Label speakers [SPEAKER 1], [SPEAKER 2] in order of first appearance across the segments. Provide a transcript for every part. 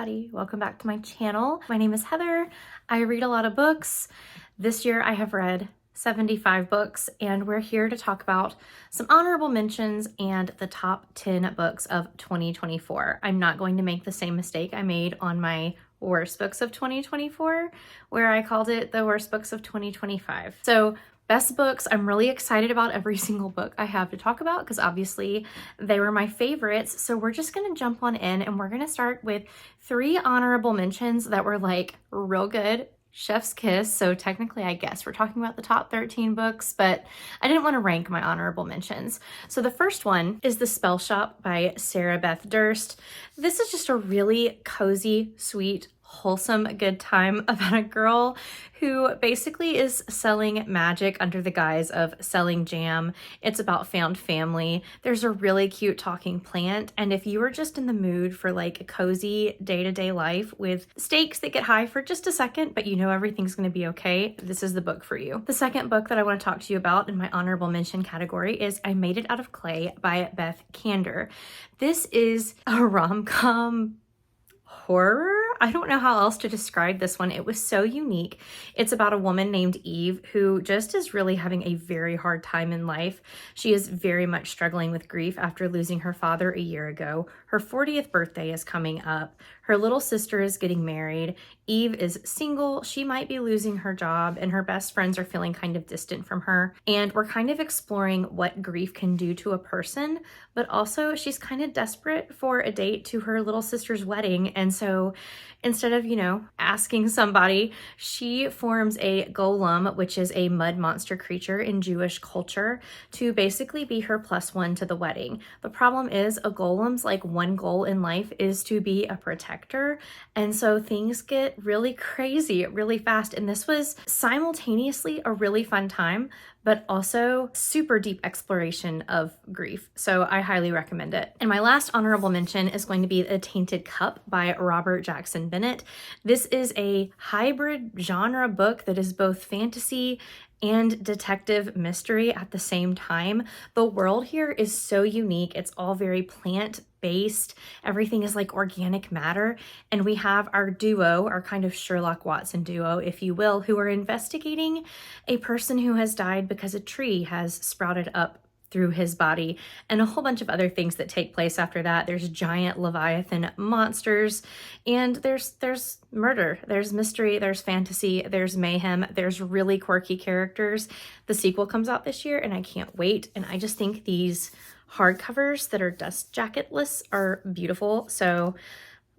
[SPEAKER 1] everybody. Welcome back to my channel. My name is Heather. I read a lot of books. This year I have read 75 books, and we're here to talk about some honorable mentions and the top 10 books of 2024. I'm not going to make the same mistake I made on my worst books of 2024, where I called it the worst books of 2025. So best books, I'm really excited about every single book I have to talk about because obviously they were my favorites. So we're just going to jump on in and we're going to start with 3 honorable mentions that were like real good. Chef's kiss. So technically, I guess we're talking about the top 13 books, but I didn't want to rank my honorable mentions. So the first one is The Spell Shop by Sarah Beth Durst. This is just a really cozy, sweet, wholesome, good time about a girl who basically is selling magic under the guise of selling jam. It's about found family. There's a really cute talking plant, and if you are just in the mood for like a cozy day-to-day life with stakes that get high for just a second, but you know everything's going to be okay, this is the book for you. The second book that I want to talk to you about in my honorable mention category is I Made It Out of Clay by Beth Kander. This is a rom-com horror. I don't know how else to describe this one. It was so unique. It's about a woman named Eve who just is really having a very hard time in life. She is very much struggling with grief after losing her father a year ago. Her 40th birthday is coming up. Her little sister is getting married. Eve is single. She might be losing her job, and her best friends are feeling kind of distant from her. And we're kind of exploring what grief can do to a person, but also she's kind of desperate for a date to her little sister's wedding. And so instead of, asking somebody, she forms a golem, which is a mud monster creature in Jewish culture, to basically be her +1 to the wedding. The problem is a golem's like one goal in life is to be a protector. And so things get really crazy really fast. And this was simultaneously a really fun time, but also super deep exploration of grief. So I highly recommend it. And my last honorable mention is going to be The Tainted Cup by Robert Jackson Bennett. This is a hybrid genre book that is both fantasy and detective mystery at the same time. The world here is so unique. It's all very plant-based. Everything is like organic matter. And we have our duo, our kind of Sherlock Watson duo, if you will, who are investigating a person who has died because a tree has sprouted up through his body, and a whole bunch of other things that take place after that. There's giant Leviathan monsters, and there's murder, there's mystery, there's fantasy, there's mayhem, there's really quirky characters. The sequel comes out this year, and I can't wait. And I just think these hardcovers that are dust jacketless are beautiful. So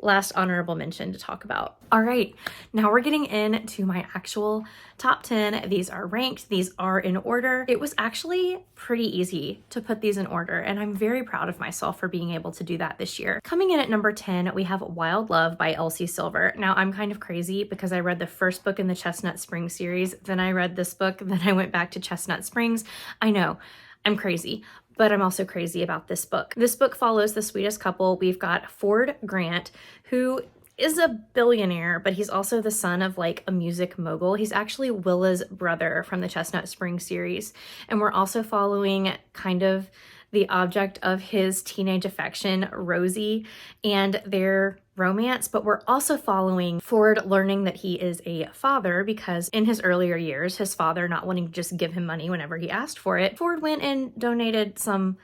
[SPEAKER 1] last honorable mention to talk about. All right, now we're getting into my actual top 10. These are ranked, these are in order. It was actually pretty easy to put these in order, and I'm very proud of myself for being able to do that this year. Coming in at number 10, we have Wild Love by Elsie Silver. Now, I'm kind of crazy because I read the first book in the Chestnut Springs series, then I read this book, then I went back to Chestnut Springs. I know, I'm crazy, but I'm also crazy about this book. This book follows the sweetest couple. We've got Ford Grant, who is a billionaire, but he's also the son of like a music mogul. He's actually Willa's brother from the Chestnut Springs series. And we're also following kind of the object of his teenage affection, Rosie, and their romance, but we're also following Ford learning that he is a father because in his earlier years, his father not wanting to just give him money whenever he asked for it, Ford went and donated some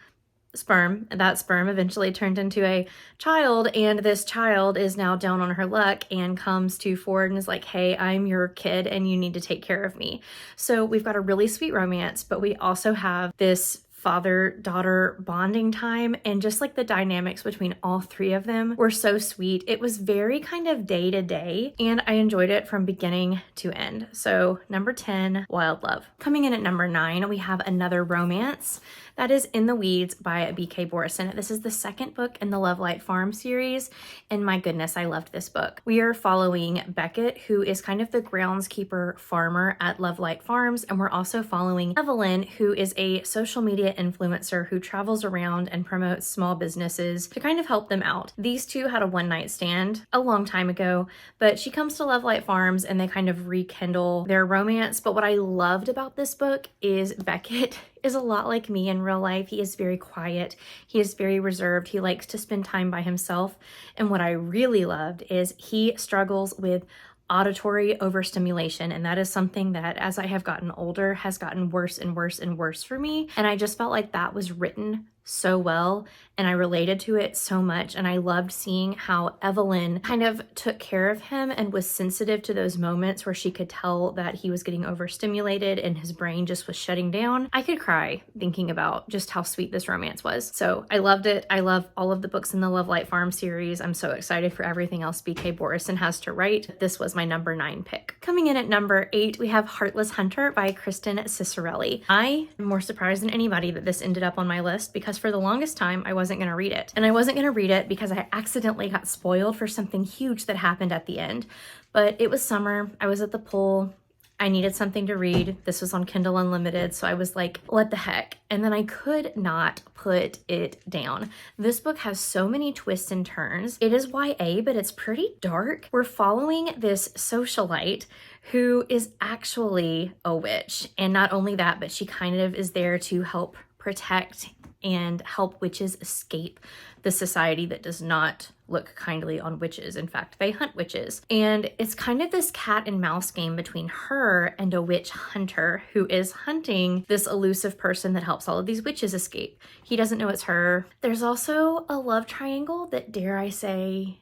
[SPEAKER 1] sperm, and that sperm eventually turned into a child, and this child is now down on her luck and comes to Ford and is like, hey, I'm your kid and you need to take care of me. So we've got a really sweet romance, but we also have this father-daughter bonding time, and just like the dynamics between all 3 of them were so sweet. It was very kind of day to day, and I enjoyed it from beginning to end. So number 10, Wild Love. Coming in at number 9, we have another romance. That is In the Weeds by B.K. Borison. This is the second book in the Lovelight Farm series, and my goodness, I loved this book. We are following Beckett, who is kind of the groundskeeper farmer at Lovelight Farms, and we're also following Evelyn, who is a social media quiet influencer who travels around and promotes small businesses to kind of help them out. These two had a one-night stand a long time ago, but she comes to Love Light Farms and they kind of rekindle their romance. But what I loved about this book is Beckett is a lot like me in real life. He is very quiet. He is very reserved. He likes to spend time by himself. And what I really loved is he struggles with auditory overstimulation, and that is something that as I have gotten older has gotten worse and worse and worse for me. And I just felt like that was written so well and I related to it so much, and I loved seeing how Evelyn kind of took care of him and was sensitive to those moments where she could tell that he was getting overstimulated and his brain just was shutting down. I could cry thinking about just how sweet this romance was. So I loved it. I love all of the books in the Love Light Farm series. I'm so excited for everything else BK Borison has to write. This was my number 9 pick. Coming in at number 8, we have Heartless Hunter by Kristen Cicerelli. I am more surprised than anybody that this ended up on my list because for the longest time I wasn't going to read it. And I wasn't going to read it because I accidentally got spoiled for something huge that happened at the end. But it was summer. I was at the pool. I needed something to read. This was on Kindle Unlimited, so I was like, what the heck? And then I could not put it down. This book has so many twists and turns. It is YA, but it's pretty dark. We're following this socialite who is actually a witch. And not only that, but she kind of is there to help protect and help witches escape the society that does not look kindly on witches. In fact, they hunt witches. And it's kind of this cat and mouse game between her and a witch hunter who is hunting this elusive person that helps all of these witches escape. He doesn't know it's her. There's also a love triangle that, dare I say,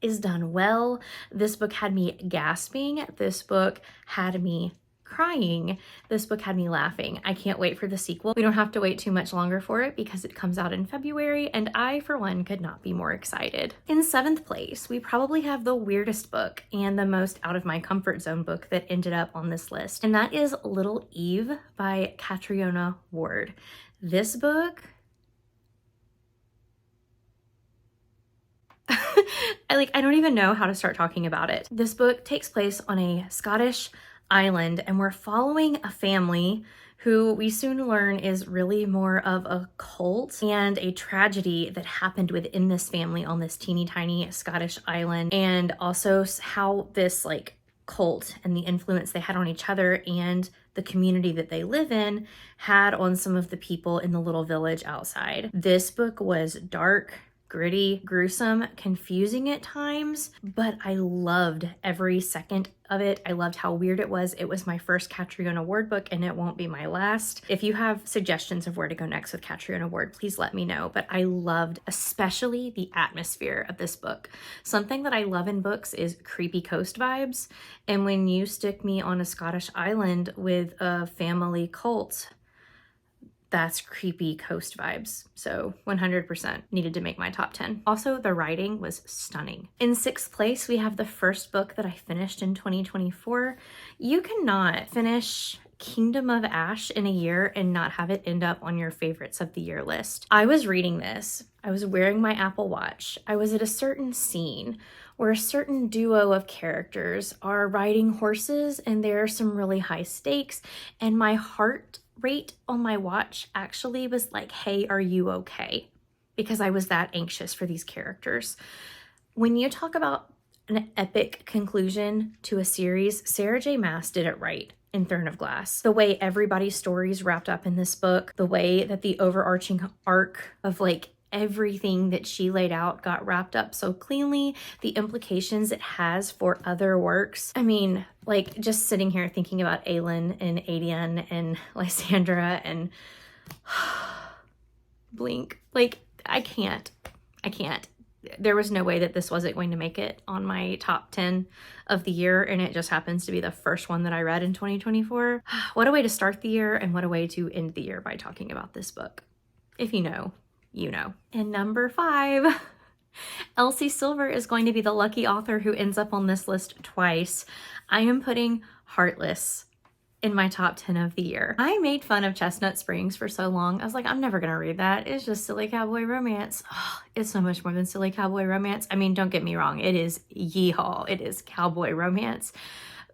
[SPEAKER 1] is done well. This book had me gasping. This book had me crying. This book had me laughing. I can't wait for the sequel. We don't have to wait too much longer for it because it comes out in February, and I, for one, could not be more excited. In 7th place, we probably have the weirdest book and the most out of my comfort zone book that ended up on this list, and that is Little Eve by Catriona Ward. This book, I don't even know how to start talking about it. This book takes place on a Scottish island, and we're following a family who we soon learn is really more of a cult and a tragedy that happened within this family on this teeny tiny Scottish island, and also how this cult and the influence they had on each other and the community that they live in had on some of the people in the little village outside. This book was dark, gritty, gruesome, confusing at times, but I loved every second of it. I loved how weird it was. It was my first Catriona Ward book, and it won't be my last. If you have suggestions of where to go next with Catriona Ward, please let me know. But I loved especially the atmosphere of this book. Something that I love in books is creepy coast vibes. And when you stick me on a Scottish island with a family cult, that's creepy coast vibes. So 100% needed to make my top 10. Also, the writing was stunning. In 6th place, we have the first book that I finished in 2024. You cannot finish Kingdom of Ash in a year and not have it end up on your favorites of the year list. I was reading this. I was wearing my Apple Watch. I was at a certain scene where a certain duo of characters are riding horses and there are some really high stakes, and my heart rate on my watch actually was like, hey, are you okay? Because I was that anxious for these characters. When you talk about an epic conclusion to a series, Sarah J. Maas did it right in Throne of Glass. The way everybody's stories wrapped up in this book, the way that the overarching arc of everything that she laid out got wrapped up so cleanly, the implications it has for other works. I mean, just sitting here thinking about Aelin and Adian and Lysandra and Blink, I can't. There was no way that this wasn't going to make it on my top 10 of the year, and it just happens to be the first one that I read in 2024. What a way to start the year, and what a way to end the year by talking about this book. If you know, you know. And number 5, Elsie Silver is going to be the lucky author who ends up on this list twice. I am putting Heartless in my top 10 of the year. I made fun of Chestnut Springs for so long. I was like, I'm never gonna read that. It's just silly cowboy romance. Oh, it's so much more than silly cowboy romance. I mean, don't get me wrong. It is yeehaw. It is cowboy romance.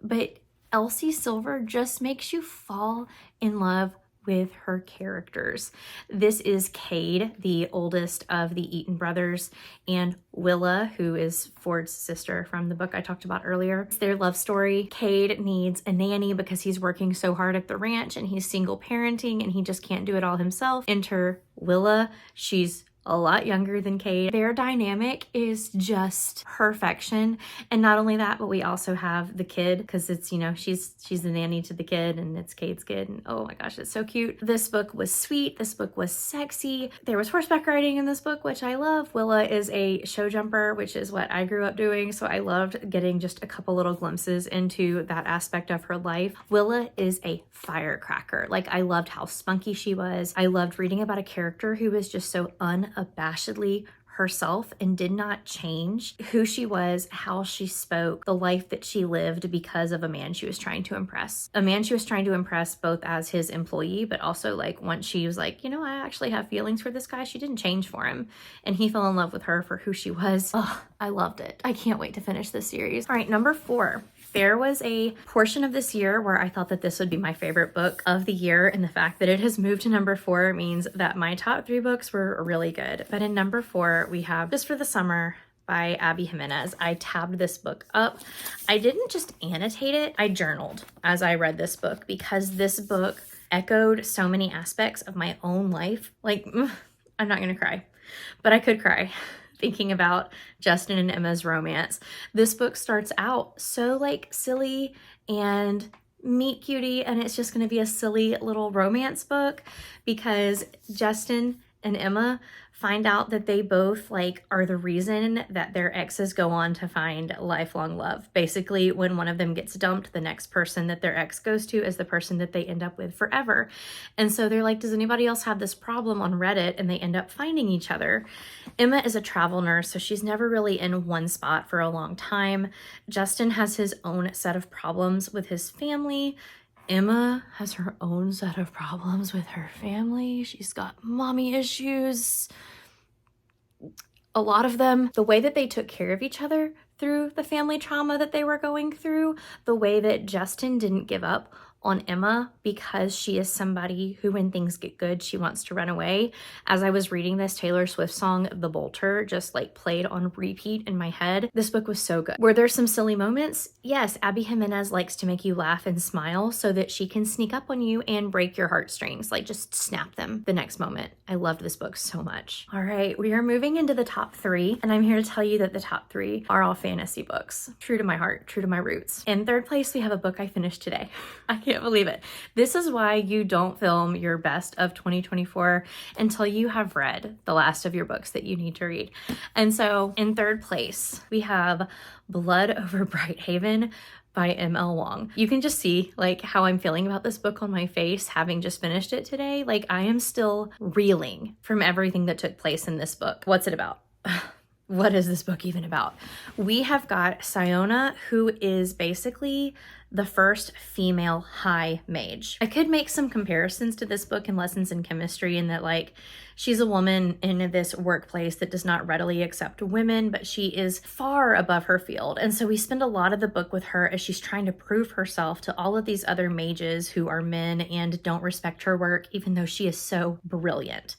[SPEAKER 1] But Elsie Silver just makes you fall in love with her characters. This is Cade, the oldest of the Eaton brothers, and Willa, who is Ford's sister from the book I talked about earlier. It's their love story. Cade needs a nanny because he's working so hard at the ranch and he's single parenting and he just can't do it all himself. Enter Willa. She's a lot younger than Cade. Their dynamic is just perfection. And not only that, but we also have the kid, because it's, you know, she's the nanny to the kid and it's Cade's kid. And oh my gosh, it's so cute. This book was sweet. This book was sexy. There was horseback riding in this book, which I love. Willa is a show jumper, which is what I grew up doing. So I loved getting just a couple little glimpses into that aspect of her life. Willa is a firecracker. Like, I loved how spunky she was. I loved reading about a character who was just so unabashedly herself and did not change who she was, how she spoke, the life that she lived because of a man she was trying to impress. A man she was trying to impress both as his employee, but also like once she was like, you know, I actually have feelings for this guy, she didn't change for him. And he fell in love with her for who she was. Oh, I loved it. I can't wait to finish this series. All right, number 4. There was a portion of this year where I thought that this would be my favorite book of the year, and the fact that it has moved to number 4 means that my top 3 books were really good. But in number 4, we have Just for the Summer by Abby Jimenez. I tabbed this book up. I didn't just annotate it, I journaled as I read this book because this book echoed so many aspects of my own life. Like, I'm not gonna cry, but I could cry thinking about Justin and Emma's romance. This book starts out so like silly and meet cutie, and it's just going to be a silly little romance book because Justin and Emma find out that they both like are the reason that their exes go on to find lifelong love. Basically, when one of them gets dumped, the next person that their ex goes to is the person that they end up with forever. And so they're like, does anybody else have this problem on Reddit? And they end up finding each other. Emma is a travel nurse, so she's never really in one spot for a long time. Justin has his own set of problems with his family. Emma has her own set of problems with her family. She's got mommy issues. A lot of them, the way that they took care of each other through the family trauma that they were going through, the way that Justin didn't give up on Emma because she is somebody who, when things get good, she wants to run away. As I was reading this, Taylor Swift song, The Bolter, just like played on repeat in my head. This book was so good. Were there some silly moments? Yes, Abby Jimenez likes to make you laugh and smile so that she can sneak up on you and break your heartstrings, like just snap them the next moment. I loved this book so much. All right, we are moving into the top 3, and I'm here to tell you that the top 3 are all fantasy books. True to my heart, true to my roots. In third place, we have a book I finished today. I can't believe it. This is why you don't film your best of 2024 until you have read the last of your books that you need to read. And so in third place, we have Blood Over Brighthaven by M.L. Wong. You can just see like how I'm feeling about this book on my face, having just finished it today. Like, I am still reeling from everything that took place in this book. What's it about? What is this book even about? We have got Siona, who is basically the first female high mage. I could make some comparisons to this book in Lessons in Chemistry in that, like, she's a woman in this workplace that does not readily accept women, but she is far above her field. And so we spend a lot of the book with her as she's trying to prove herself to all of these other mages who are men and don't respect her work, even though she is so brilliant.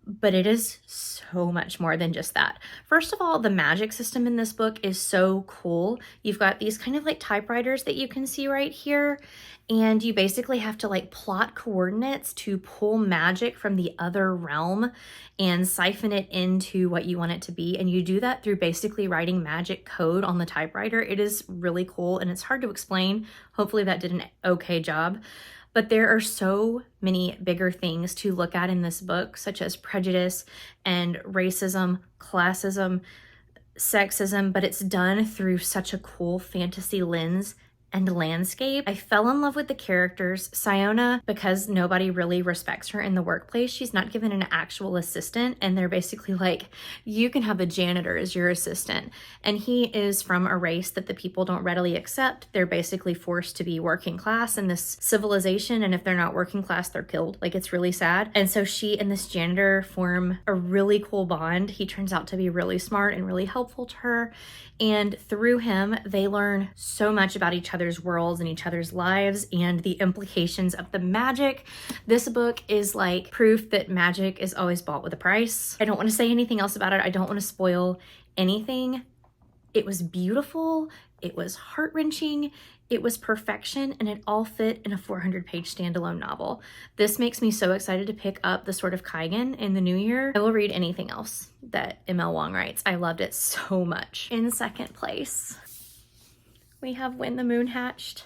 [SPEAKER 1] But it is so much more than just that. First of all, the magic system in this book is so cool. You've got these kind of like typewriters that you can see right here, and you basically have to like plot coordinates to pull magic from the other realm and siphon it into what you want it to be. And you do that through basically writing magic code on the typewriter. It is really cool and it's hard to explain. Hopefully that did an okay job. But there are so many bigger things to look at in this book, such as prejudice and racism, classism, sexism, but it's done through such a cool fantasy lens and landscape. I fell in love with the characters. Siona, because nobody really respects her in the workplace, she's not given an actual assistant, and they're basically like, you can have a janitor as your assistant. And he is from a race that the people don't readily accept. They're basically forced to be working class in this civilization, and if they're not working class, they're killed. Like, it's really sad. And so she and this janitor form a really cool bond. He turns out to be really smart and really helpful to her. And through him, they learn so much about each other other's worlds and each other's lives and the implications of the magic. This book is like proof that magic is always bought with a price. I don't want to say anything else about it. I don't want to spoil anything. It was beautiful. It was heart-wrenching. It was perfection, and it all fit in a 400-page standalone novel. This makes me so excited to pick up The Sword of Kaigen in the new year. I will read anything else that M.L. Wong writes. I loved it so much. In second place, we have When the Moon Hatched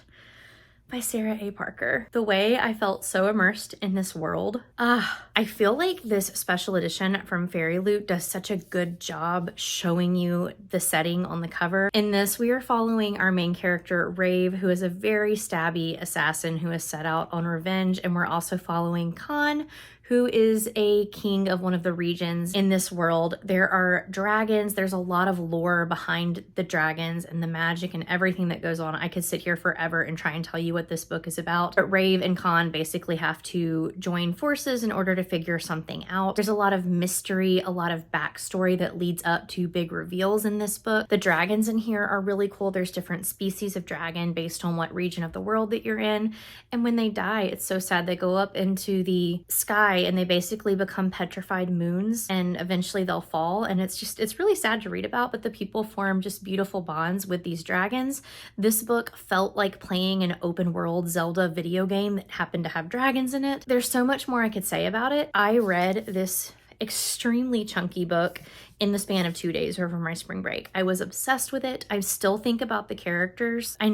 [SPEAKER 1] by Sarah A. Parker. The way I felt so immersed in this world. I feel like this special edition from Fairy Loot does such a good job showing you the setting on the cover. In this, we are following our main character, Rave, who is a very stabby assassin who is set out on revenge, and we're also following Khan, who is a king of one of the regions in this world. There are dragons. There's a lot of lore behind the dragons and the magic and everything that goes on. I could sit here forever and try and tell you what this book is about. But Rave and Khan basically have to join forces in order to figure something out. There's a lot of mystery, a lot of backstory that leads up to big reveals in this book. The dragons in here are really cool. There's different species of dragon based on what region of the world that you're in. And when they die, it's so sad. They go up into the sky and they basically become petrified moons, and eventually they'll fall, and it's really sad to read about, but the people form just beautiful bonds with these dragons. This book felt like playing an open world Zelda video game that happened to have dragons in it. There's so much more I could say about it. I read this extremely chunky book in the span of 2 days over my spring break. I was obsessed with it. I still think about the characters. I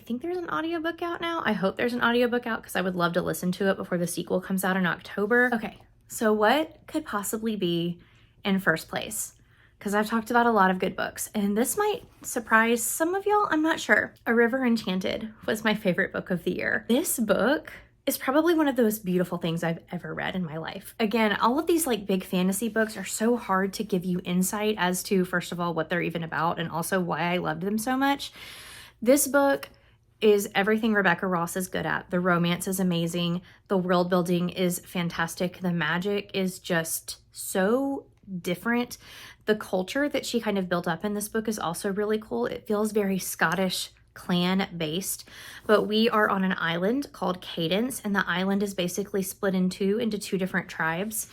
[SPEAKER 1] think there's an audiobook out now. I hope there's an audiobook out because I would love to listen to it before the sequel comes out in October. Okay, so what could possibly be in first place? Because I've talked about a lot of good books, and this might surprise some of y'all, I'm not sure. A River Enchanted was my favorite book of the year. This book is probably one of the most beautiful things I've ever read in my life. Again, all of these like big fantasy books are so hard to give you insight as to, first of all, what they're even about and also why I loved them so much. This book is everything Rebecca Ross is good at. The romance is amazing. The world building is fantastic. The magic is just so different. The culture that she kind of built up in this book is also really cool. It feels very Scottish clan based, but we are on an island called Cadence, and the island is basically split into two different tribes,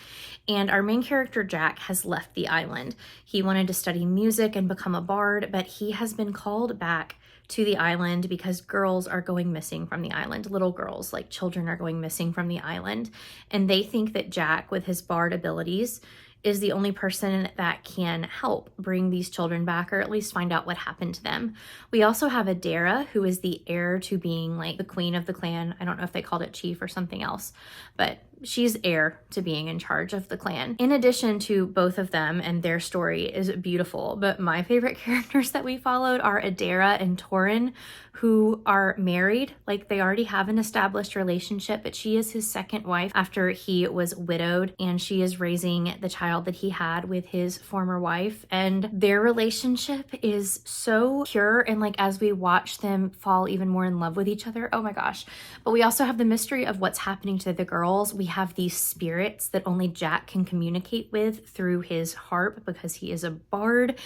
[SPEAKER 1] and our main character Jack has left the island. He wanted to study music and become a bard, but he has been called back to the island because girls are going missing from the island. Little girls, like children, are going missing from the island, and they think that Jack, with his bard abilities, is the only person that can help bring these children back, or at least find out what happened to them. We also have Adara, who is the heir to being like the queen of the clan. I don't know if they called it chief or something else, but she's heir to being in charge of the clan. In addition to both of them, and their story is beautiful, but my favorite characters that we followed are Adara and Torin, who are married. Like, they already have an established relationship, but she is his second wife after he was widowed, and she is raising the child that he had with his former wife, and their relationship is so pure, and like as we watch them fall even more in love with each other, oh my gosh. But we also have the mystery of what's happening to the girls. We have these spirits that only Jack can communicate with through his harp because he is a bard,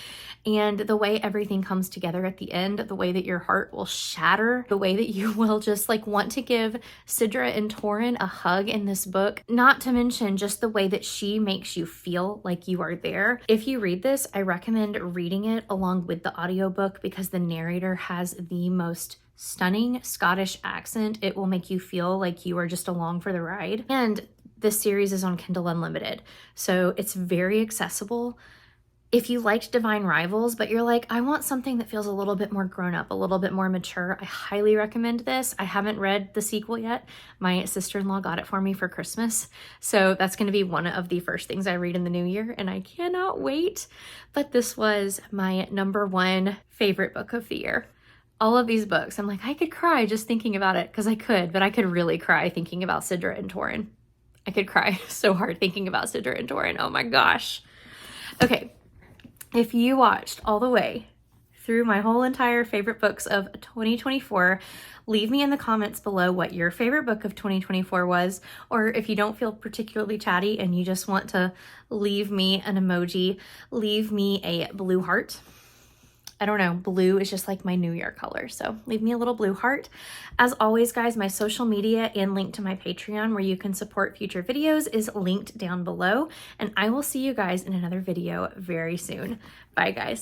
[SPEAKER 1] and the way everything comes together at the end, the way that your heart will shatter, the way that you will just like want to give Sidra and Torin a hug in this book, not to mention just the way that she makes you feel like you are there. If you read this, I recommend reading it along with the audiobook because the narrator has the most stunning Scottish accent. It will make you feel like you are just along for the ride. And this series is on Kindle Unlimited, so it's very accessible. If you liked Divine Rivals, but you're like, I want something that feels a little bit more grown up, a little bit more mature, I highly recommend this. I haven't read the sequel yet. My sister-in-law got it for me for Christmas, so that's going to be one of the first things I read in the new year, and I cannot wait. But this was my #1 favorite book of the year. All of these books, I'm like, I could cry just thinking about it, because I could, but I could really cry thinking about Sidra and Torin. I could cry so hard thinking about Sidra and Torin. Oh my gosh. Okay. If you watched all the way through my whole entire favorite books of 2024, leave me in the comments below what your favorite book of 2024 was, or if you don't feel particularly chatty and you just want to leave me an emoji, leave me a blue heart. I don't know, blue is just like my New Year color. So leave me a little blue heart. As always, guys, my social media and link to my Patreon where you can support future videos is linked down below. And I will see you guys in another video very soon. Bye, guys.